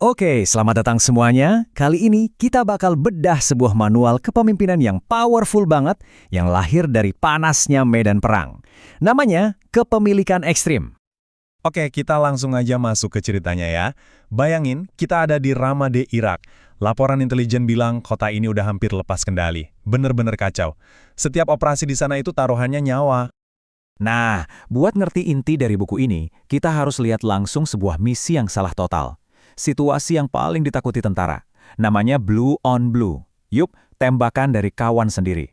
Oke, selamat datang semuanya. Kali ini kita bakal bedah sebuah manual kepemimpinan yang powerful banget yang lahir dari panasnya medan perang. Namanya Kepemilikan Ekstrim. Oke, kita langsung aja masuk ke ceritanya ya. Bayangin, kita ada di Ramadi, Irak. Laporan intelijen bilang kota ini udah hampir lepas kendali. Bener-bener kacau. Setiap operasi di sana itu taruhannya nyawa. Nah, buat ngerti inti dari buku ini, kita harus lihat langsung sebuah misi yang salah total. Situasi yang paling ditakuti tentara. Namanya Blue on Blue. Yup, tembakan dari kawan sendiri.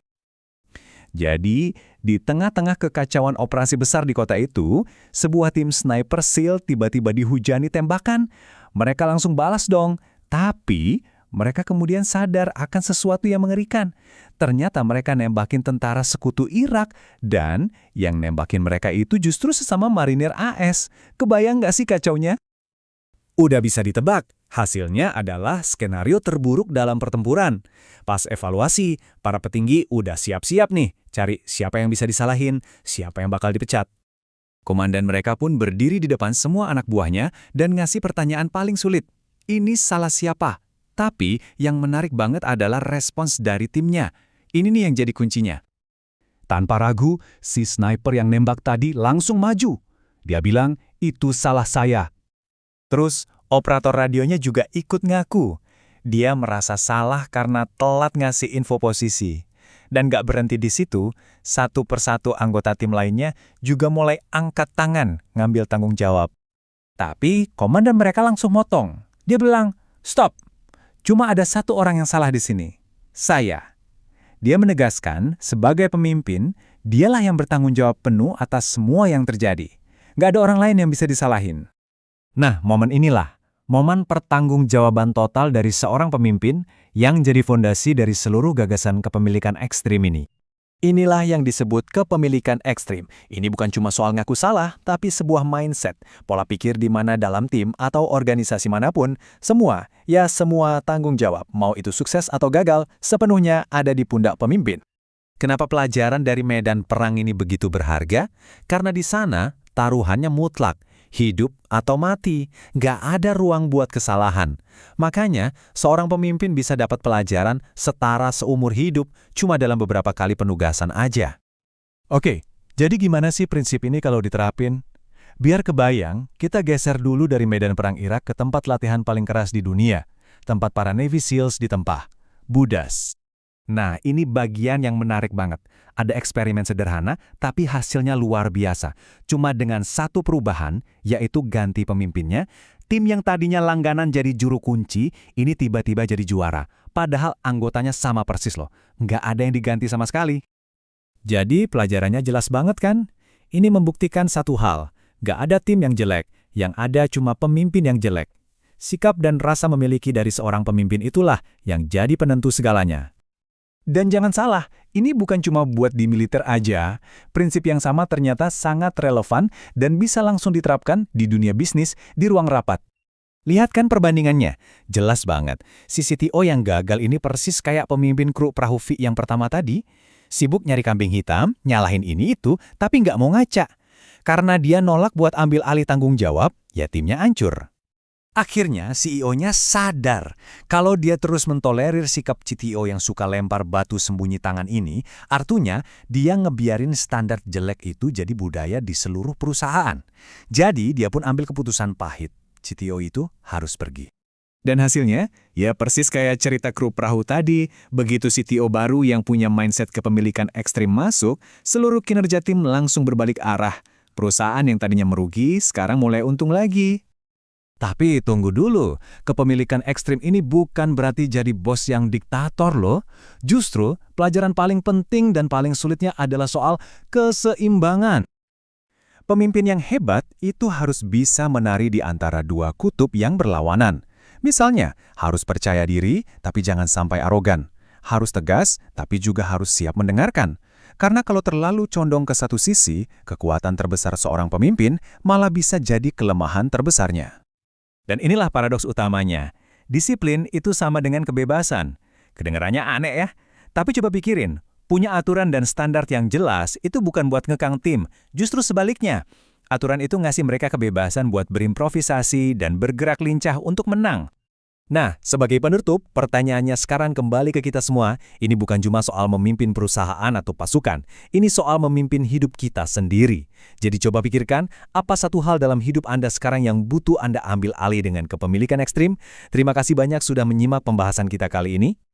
Jadi, di tengah-tengah kekacauan operasi besar di kota itu, sebuah tim sniper SEAL tiba-tiba dihujani tembakan. Mereka langsung balas dong. Tapi, mereka kemudian sadar akan sesuatu yang mengerikan. Ternyata mereka nembakin tentara sekutu Irak, dan yang nembakin mereka itu justru sesama marinir AS. Kebayang nggak sih kacaunya? Udah bisa ditebak, hasilnya adalah skenario terburuk dalam pertempuran. Pas evaluasi, para petinggi udah siap-siap nih, cari siapa yang bisa disalahin, siapa yang bakal dipecat. Komandan mereka pun berdiri di depan semua anak buahnya dan ngasih pertanyaan paling sulit. Ini salah siapa? Tapi yang menarik banget adalah respons dari timnya. Ini nih yang jadi kuncinya. Tanpa ragu, si sniper yang nembak tadi langsung maju. Dia bilang, itu salah saya. Terus, operator radionya juga ikut ngaku. Dia merasa salah karena telat ngasih info posisi. Dan gak berhenti di situ, satu persatu anggota tim lainnya juga mulai angkat tangan ngambil tanggung jawab. Tapi, komandan mereka langsung motong. Dia bilang, stop, cuma ada satu orang yang salah di sini. Saya. Dia menegaskan, sebagai pemimpin, dialah yang bertanggung jawab penuh atas semua yang terjadi. Gak ada orang lain yang bisa disalahin. Nah, momen inilah, momen pertanggungjawaban total dari seorang pemimpin yang jadi fondasi dari seluruh gagasan kepemilikan ekstrim ini. Inilah yang disebut kepemilikan ekstrim. Ini bukan cuma soal ngaku salah, tapi sebuah mindset, pola pikir di mana dalam tim atau organisasi manapun, semua tanggung jawab, mau itu sukses atau gagal, sepenuhnya ada di pundak pemimpin. Kenapa pelajaran dari medan perang ini begitu berharga? Karena di sana taruhannya mutlak. Hidup atau mati, gak ada ruang buat kesalahan. Makanya, seorang pemimpin bisa dapat pelajaran setara seumur hidup cuma dalam beberapa kali penugasan aja. Oke, jadi gimana sih prinsip ini kalau diterapin? Biar kebayang, kita geser dulu dari medan perang Irak ke tempat latihan paling keras di dunia, tempat para Navy SEALs ditempah, Budas. Nah, ini bagian yang menarik banget. Ada eksperimen sederhana, tapi hasilnya luar biasa. Cuma dengan satu perubahan, yaitu ganti pemimpinnya, tim yang tadinya langganan jadi juru kunci, ini tiba-tiba jadi juara. Padahal anggotanya sama persis loh. Nggak ada yang diganti sama sekali. Jadi pelajarannya jelas banget kan? Ini membuktikan satu hal. Nggak ada tim yang jelek, yang ada cuma pemimpin yang jelek. Sikap dan rasa memiliki dari seorang pemimpin itulah yang jadi penentu segalanya. Dan jangan salah, ini bukan cuma buat di militer aja. Prinsip yang sama ternyata sangat relevan dan bisa langsung diterapkan di dunia bisnis di ruang rapat. Lihat kan perbandingannya? Jelas banget. Si CTO yang gagal ini persis kayak pemimpin kru perahu V yang pertama tadi. Sibuk nyari kambing hitam, nyalahin ini itu, tapi nggak mau ngaca. Karena dia nolak buat ambil alih tanggung jawab, ya timnya hancur. Akhirnya CEO-nya sadar kalau dia terus mentolerir sikap CTO yang suka lempar batu sembunyi tangan ini, artinya dia ngebiarin standar jelek itu jadi budaya di seluruh perusahaan. Jadi dia pun ambil keputusan pahit, CTO itu harus pergi. Dan hasilnya, ya persis kayak cerita kru perahu tadi, begitu CTO baru yang punya mindset kepemilikan ekstrim masuk, seluruh kinerja tim langsung berbalik arah. Perusahaan yang tadinya merugi, sekarang mulai untung lagi. Tapi tunggu dulu, kepemilikan ekstrim ini bukan berarti jadi bos yang diktator loh. Justru, pelajaran paling penting dan paling sulitnya adalah soal keseimbangan. Pemimpin yang hebat itu harus bisa menari di antara dua kutub yang berlawanan. Misalnya, harus percaya diri tapi jangan sampai arogan. Harus tegas tapi juga harus siap mendengarkan. Karena kalau terlalu condong ke satu sisi, kekuatan terbesar seorang pemimpin malah bisa jadi kelemahan terbesarnya. Dan inilah paradoks utamanya. Disiplin itu sama dengan kebebasan. Kedengarannya aneh ya, tapi coba pikirin. Punya aturan dan standar yang jelas itu bukan buat ngekang tim, justru sebaliknya. Aturan itu ngasih mereka kebebasan buat berimprovisasi dan bergerak lincah untuk menang. Nah, sebagai penutup, pertanyaannya sekarang kembali ke kita semua. Ini bukan cuma soal memimpin perusahaan atau pasukan. Ini soal memimpin hidup kita sendiri. Jadi coba pikirkan, apa satu hal dalam hidup Anda sekarang yang butuh Anda ambil alih dengan kepemilikan ekstrim? Terima kasih banyak sudah menyimak pembahasan kita kali ini.